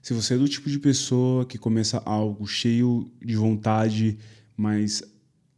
Se você é do tipo de pessoa que começa algo cheio de vontade, mas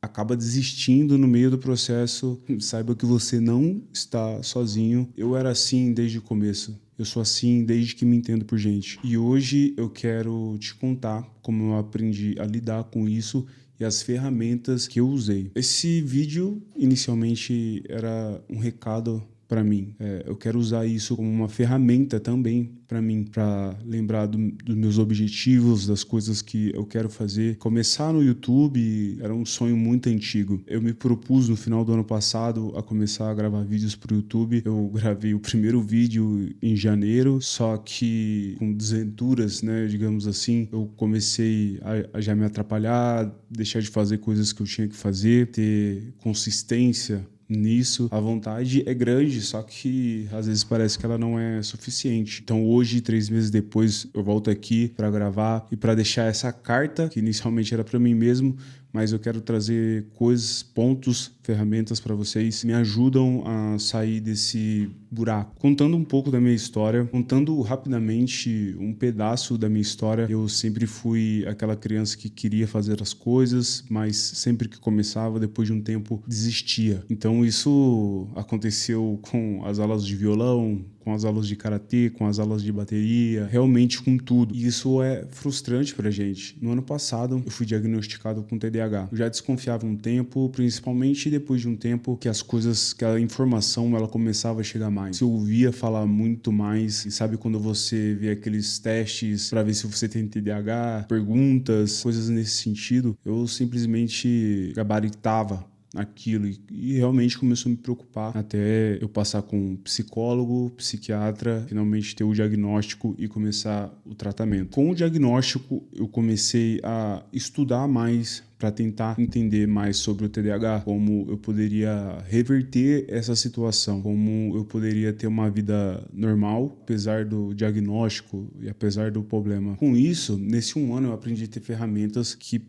acaba desistindo no meio do processo, saiba que você não está sozinho. Eu era assim desde o começo. Eu sou assim desde que me entendo por gente. E hoje eu quero te contar como eu aprendi a lidar com isso e as ferramentas que eu usei. Esse vídeo inicialmente era um recado para mim. Eu quero usar isso como uma ferramenta também para mim, para lembrar dos meus objetivos, das coisas que eu quero fazer. Começar no YouTube era um sonho muito antigo. Eu me propus no final do ano passado a começar a gravar vídeos para o YouTube. Eu gravei o primeiro vídeo em janeiro, só que com desventuras, né, digamos assim, eu comecei a já me atrapalhar, deixar de fazer coisas que eu tinha que fazer, ter consistência nisso. A vontade é grande, só que às vezes parece que ela não é suficiente. Então hoje, 3 meses depois, eu volto aqui para gravar e para deixar essa carta, que inicialmente era para mim mesmo, mas eu quero trazer coisas, pontos, ferramentas para vocês que me ajudam a sair desse buraco. Contando um pouco da minha história, contando rapidamente um pedaço da minha história, eu sempre fui aquela criança que queria fazer as coisas, mas sempre que começava, depois de um tempo, desistia. Então isso aconteceu com as aulas de violão, com as aulas de karatê, com as aulas de bateria, realmente com tudo. E isso é frustrante pra gente. No ano passado, eu fui diagnosticado com TDAH. Eu já desconfiava um tempo, principalmente depois de um tempo que as coisas, que a informação, ela começava a chegar mais. Eu ouvia falar muito mais. E sabe quando você vê aqueles testes pra ver se você tem TDAH, perguntas, coisas nesse sentido, eu simplesmente gabaritava aquilo e realmente começou a me preocupar até eu passar com um psicólogo, psiquiatra, finalmente ter o diagnóstico e começar o tratamento. Com o diagnóstico, eu comecei a estudar mais para tentar entender mais sobre o TDAH, como eu poderia reverter essa situação, como eu poderia ter uma vida normal, apesar do diagnóstico e apesar do problema. Com isso, nesse um ano eu aprendi a ter ferramentas que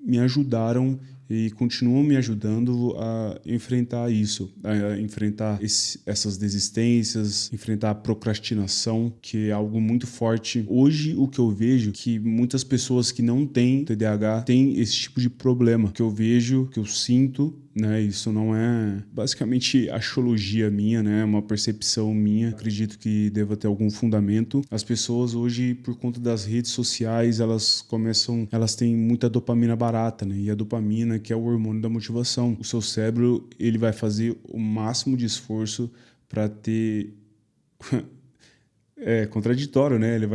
me ajudaram e continuam me ajudando a enfrentar isso, a enfrentar essas desistências, enfrentar a procrastinação, que é algo muito forte. Hoje, o que eu vejo é que muitas pessoas que não têm TDAH têm esse tipo de problema, que eu vejo, que eu sinto, né? Isso não é basicamente axiologia minha, né? É uma percepção minha. Acredito que deva ter algum fundamento. As pessoas hoje, por conta das redes sociais, elas têm muita dopamina barata, né? E a dopamina, que é o hormônio da motivação. O seu cérebro, ele vai fazer o máximo de esforço para ter é contraditório, né? Ele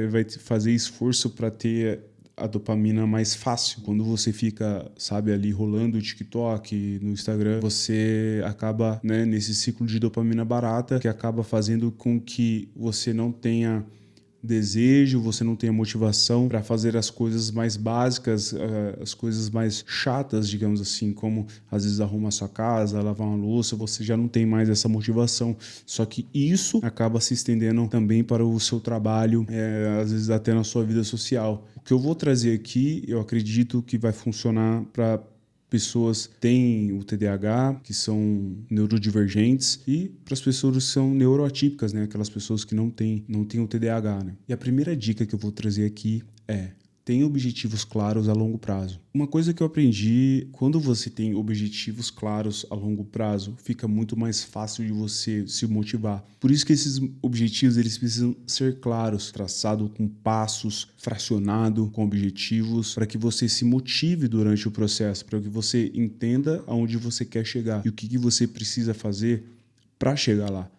vai fazer esforço para ter a dopamina mais fácil. Quando você fica, sabe, ali rolando o TikTok, no Instagram, você acaba, né, nesse ciclo de dopamina barata que acaba fazendo com que você não tenha desejo, você não tenha motivação para fazer as coisas mais básicas, as coisas mais chatas, digamos assim, como às vezes arrumar sua casa, lavar uma louça, você já não tem mais essa motivação. Só que isso acaba se estendendo também para o seu trabalho, às vezes até na sua vida social. O que eu vou trazer aqui, eu acredito que vai funcionar para pessoas que têm o TDAH, que são neurodivergentes, e para as pessoas que são neuroatípicas, né? Aquelas pessoas que não têm o TDAH, né? E a primeira dica que eu vou trazer aqui é: tenha objetivos claros a longo prazo. Uma coisa que eu aprendi, quando você tem objetivos claros a longo prazo, fica muito mais fácil de você se motivar. Por isso que esses objetivos, eles precisam ser claros, traçado com passos, fracionado com objetivos, para que você se motive durante o processo, para que você entenda aonde você quer chegar e o que você precisa fazer para chegar lá,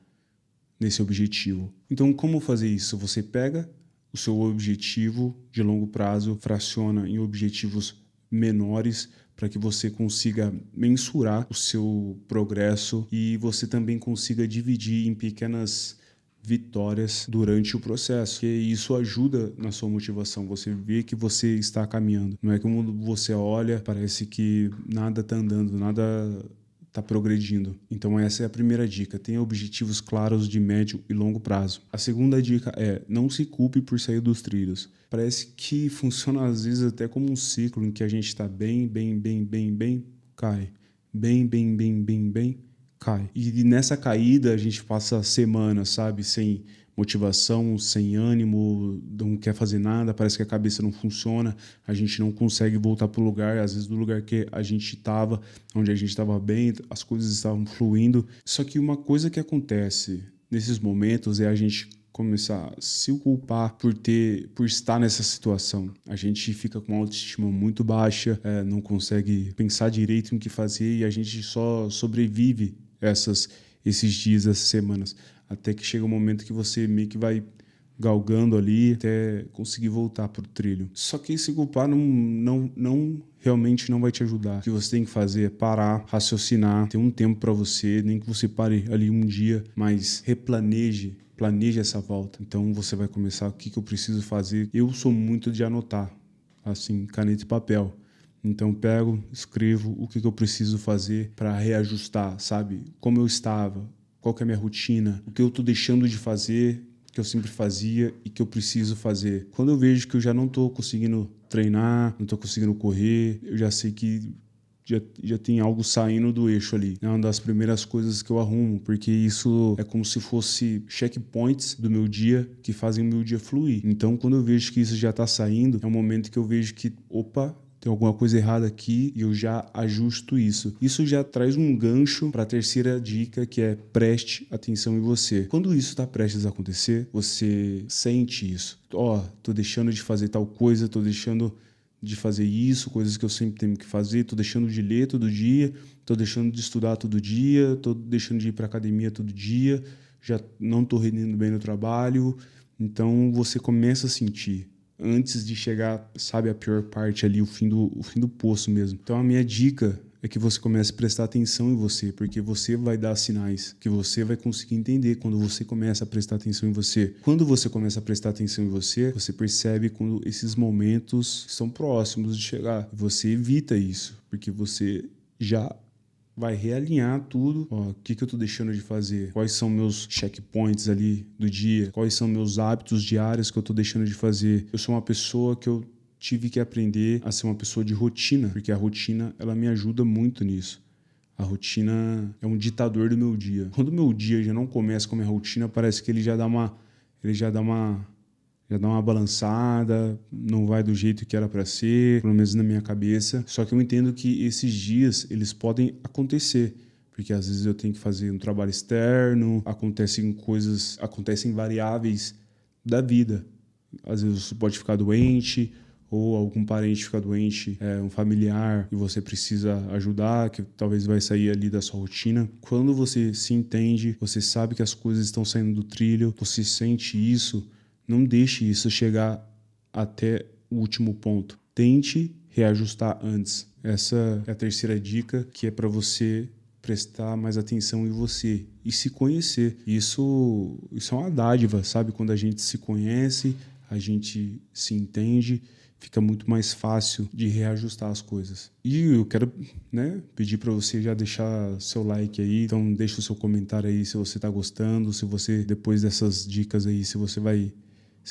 nesse objetivo. Então, como fazer isso? Você pega o seu objetivo de longo prazo, fraciona em objetivos menores para que você consiga mensurar o seu progresso e você também consiga dividir em pequenas vitórias durante o processo. E isso ajuda na sua motivação, você vê que você está caminhando. Não é como você olha, parece que nada está andando, nada está progredindo. Então essa é a primeira dica: tenha objetivos claros de médio e longo prazo. A segunda dica é: não se culpe por sair dos trilhos. Parece que funciona às vezes até como um ciclo em que a gente está bem, cai. Bem, cai. E nessa caída a gente passa semanas, sabe, sem motivação, sem ânimo, quer fazer nada, parece que a cabeça não funciona, a gente não consegue voltar pro lugar, às vezes do lugar que a gente estava, onde a gente estava bem, as coisas estavam fluindo. Só que uma coisa que acontece nesses momentos é a gente começar a se culpar por estar nessa situação. A gente fica com uma autoestima muito baixa, não consegue pensar direito no que fazer e a gente só sobrevive esses dias, essas semanas, até que chega um momento que você meio que vai galgando ali até conseguir voltar pro trilho. Só que se culpar realmente não vai te ajudar. O que você tem que fazer é parar, raciocinar, ter um tempo para você, nem que você pare ali um dia, mas planeje essa volta. Então você vai começar, o que eu preciso fazer? Eu sou muito de anotar, assim, caneta e papel. Então pego, escrevo o que eu preciso fazer para reajustar, sabe? Como eu estava, qual que é a minha rotina, o que eu tô deixando de fazer, que eu sempre fazia e que eu preciso fazer. Quando eu vejo que eu já não tô conseguindo treinar, não tô conseguindo correr, eu já sei que já tem algo saindo do eixo ali. É uma das primeiras coisas que eu arrumo, porque isso é como se fosse checkpoints do meu dia que fazem o meu dia fluir. Então, quando eu vejo que isso já tá saindo, é um momento que eu vejo que, opa, tem alguma coisa errada aqui e eu já ajusto isso. Isso já traz um gancho para a terceira dica, que é preste atenção em você. Quando isso está prestes a acontecer, você sente isso. Tô deixando de fazer tal coisa, tô deixando de fazer isso, coisas que eu sempre tenho que fazer, tô deixando de ler todo dia, tô deixando de estudar todo dia, tô deixando de ir para academia todo dia, já não tô rendendo bem no trabalho. Então você começa a sentir antes de chegar, sabe, a pior parte ali, o fim do poço mesmo. Então a minha dica é que você comece a prestar atenção em você, porque você vai dar sinais que você vai conseguir entender quando você começa a prestar atenção em você. Quando você começa a prestar atenção em você, você percebe quando esses momentos estão próximos de chegar. Você evita isso, porque você já vai realinhar tudo. O que eu tô deixando de fazer? Quais são meus checkpoints ali do dia? Quais são meus hábitos diários que eu tô deixando de fazer? Eu sou uma pessoa que eu tive que aprender a ser uma pessoa de rotina, porque a rotina, ela me ajuda muito nisso. A rotina é um ditador do meu dia. Quando o meu dia já não começa com a minha rotina, parece que ele já dá uma balançada, não vai do jeito que era para ser, pelo menos na minha cabeça. Só que eu entendo que esses dias, eles podem acontecer, porque às vezes eu tenho que fazer um trabalho externo, acontecem variáveis da vida. Às vezes você pode ficar doente, ou algum parente fica doente, um familiar, e você precisa ajudar, que talvez vai sair ali da sua rotina. Quando você se entende, você sabe que as coisas estão saindo do trilho, você sente isso, não deixe isso chegar até o último ponto. Tente reajustar antes. Essa é a terceira dica, que é para você prestar mais atenção em você e se conhecer. Isso é uma dádiva, sabe? Quando a gente se conhece, a gente se entende, fica muito mais fácil de reajustar as coisas. E eu quero, pedir para você já deixar seu like aí, então deixa o seu comentário aí se você está gostando, se você, depois dessas dicas aí, se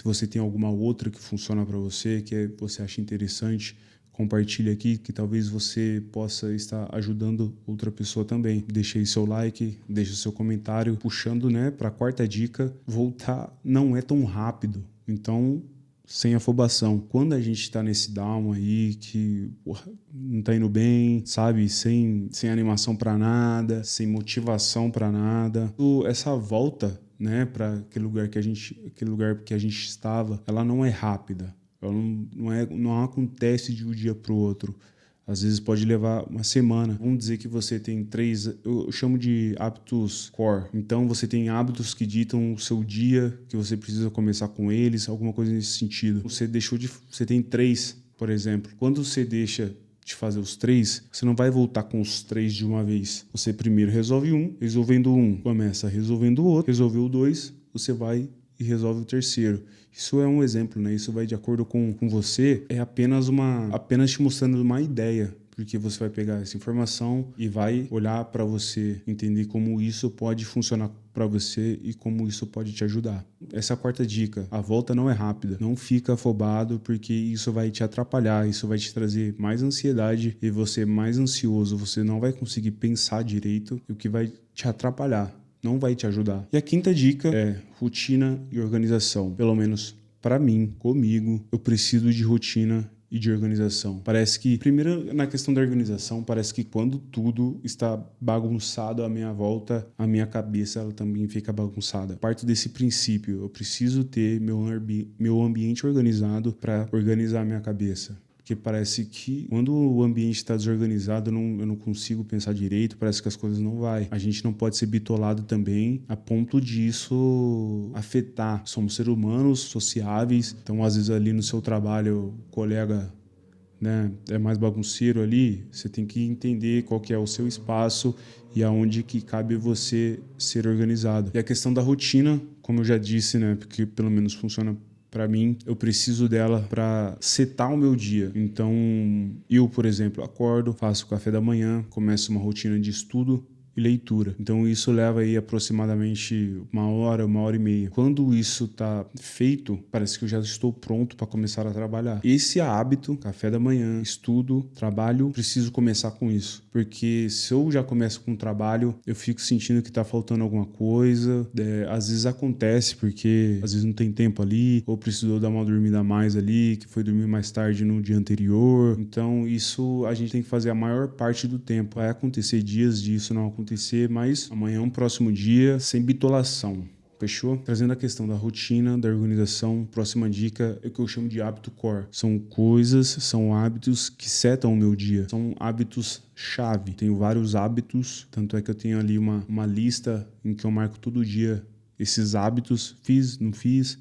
você tem alguma outra que funciona para você, que você acha interessante, compartilhe aqui, que talvez você possa estar ajudando outra pessoa também. Deixe aí seu like, deixe seu comentário, puxando, para a quarta dica. Voltar não é tão rápido, então sem afobação. Quando a gente tá nesse down aí, que não tá indo bem, sabe? Sem animação para nada, sem motivação para nada. Essa volta, para aquele lugar que a gente estava, ela não é rápida. Ela não acontece de um dia para o outro. Às vezes pode levar uma semana. Vamos dizer que você tem 3, eu chamo de hábitos core. Então você tem hábitos que ditam o seu dia, que você precisa começar com eles, alguma coisa nesse sentido. Você tem 3, por exemplo. Quando você deixa de fazer os 3, você não vai voltar com os 3 de uma vez. Você primeiro resolve um, resolvendo um, começa resolvendo o outro, resolveu o 2, você vai e resolve o terceiro. Isso é um exemplo, Isso vai de acordo com você, é apenas te mostrando uma ideia, porque você vai pegar essa informação e vai olhar para você, entender como isso pode funcionar para você e como isso pode te ajudar. Essa é a quarta dica. A volta não é rápida. Não fica afobado, porque isso vai te atrapalhar, isso vai te trazer mais ansiedade e você mais ansioso, você não vai conseguir pensar direito, o que vai te atrapalhar. Não vai te ajudar. E a quinta dica é rotina e organização. Pelo menos para mim, comigo, eu preciso de rotina e de organização. Parece que, primeiro, na questão da organização, parece que quando tudo está bagunçado à minha volta, a minha cabeça ela também fica bagunçada. Parto desse princípio, eu preciso ter meu ambiente organizado para organizar a minha cabeça. Porque parece que quando o ambiente está desorganizado, eu não consigo pensar direito, parece que as coisas não vai. A gente não pode ser bitolado também a ponto disso afetar. Somos seres humanos, sociáveis, então às vezes ali no seu trabalho, o colega, né, é mais bagunceiro ali, você tem que entender qual que é o seu espaço e aonde que cabe você ser organizado. E a questão da rotina, como eu já disse, né, porque pelo menos funciona para mim, eu preciso dela para setar o meu dia. Então, eu, por exemplo, acordo, faço o café da manhã, começo uma rotina de estudo e leitura. Então, isso leva aí aproximadamente uma hora e meia. Quando isso tá feito, parece que eu já estou pronto para começar a trabalhar. Esse hábito, café da manhã, estudo, trabalho, preciso começar com isso. Porque se eu já começo com o trabalho, eu fico sentindo que tá faltando alguma coisa. Às vezes acontece, porque às vezes não tem tempo ali, ou precisou dar uma dormida a mais ali, que foi dormir mais tarde no dia anterior. Então, isso a gente tem que fazer a maior parte do tempo. Vai acontecer dias disso não acontecer, mas amanhã é um próximo dia, sem bitolação. Fechou? Trazendo a questão da rotina, da organização, próxima dica é o que eu chamo de hábito core. São hábitos que setam o meu dia. São hábitos chave. Tenho vários hábitos, tanto é que eu tenho ali uma lista em que eu marco todo dia esses hábitos, fiz, não fiz,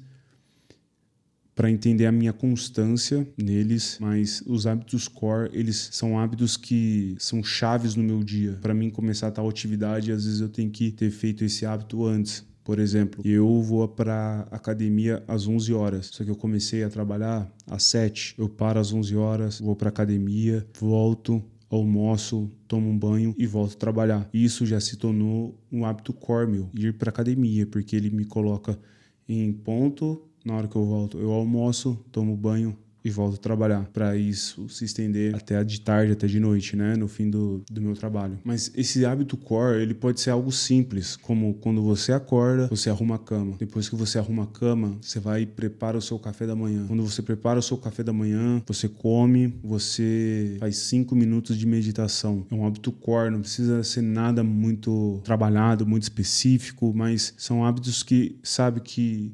para entender a minha constância neles, mas os hábitos core, eles são hábitos que são chaves no meu dia. Para mim começar tal atividade, às vezes eu tenho que ter feito esse hábito antes. Por exemplo, eu vou para academia às 11 horas, só que eu comecei a trabalhar às 7. Eu paro às 11 horas, vou para academia, volto, almoço, tomo um banho e volto a trabalhar. Isso já se tornou um hábito core meu, ir para academia, porque ele me coloca em ponto. Na hora que eu volto, eu almoço, tomo banho e volto a trabalhar. Para isso se estender até de tarde, até de noite, né? No fim do meu trabalho. Mas esse hábito core, ele pode ser algo simples, como quando você acorda, você arruma a cama. Depois que você arruma a cama, você vai e prepara o seu café da manhã. Quando você prepara o seu café da manhã, você come, você faz 5 minutos de meditação. É um hábito core, não precisa ser nada muito trabalhado, muito específico, mas são hábitos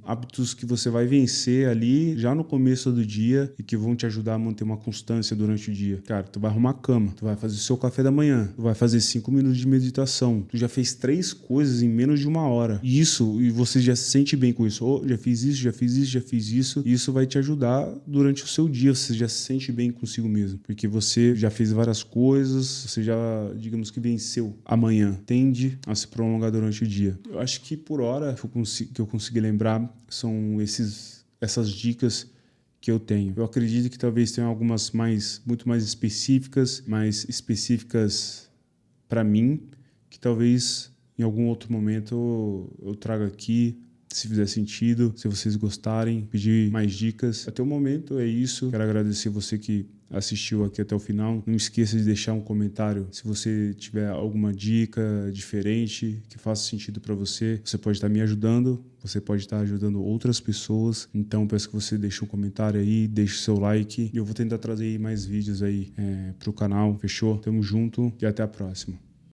hábitos que você vai vencer ali já no começo do dia e que vão te ajudar a manter uma constância durante o dia. Cara, tu vai arrumar a cama, tu vai fazer o seu café da manhã, tu vai fazer 5 minutos de meditação, tu já fez 3 coisas em menos de uma hora. E você já se sente bem com isso. Já fiz isso, já fiz isso, já fiz isso. E isso vai te ajudar durante o seu dia. Você já se sente bem consigo mesmo. Porque você já fez várias coisas, você já, digamos que venceu. Amanhã tende a se prolongar durante o dia. Eu acho que por hora que eu consegui lembrar são essas dicas que eu tenho. Eu acredito que talvez tenha algumas muito mais específicas para mim, que talvez em algum outro momento eu traga aqui, se fizer sentido, se vocês gostarem, pedir mais dicas. Até o momento é isso. Quero agradecer você que assistiu aqui até o final. Não esqueça de deixar um comentário se você tiver alguma dica diferente que faça sentido para você. Você pode estar me ajudando, você pode estar ajudando outras pessoas. Então peço que você deixe um comentário aí, deixe o seu like e eu vou tentar trazer aí mais vídeos aí pro canal. Fechou? Tamo junto e até a próxima.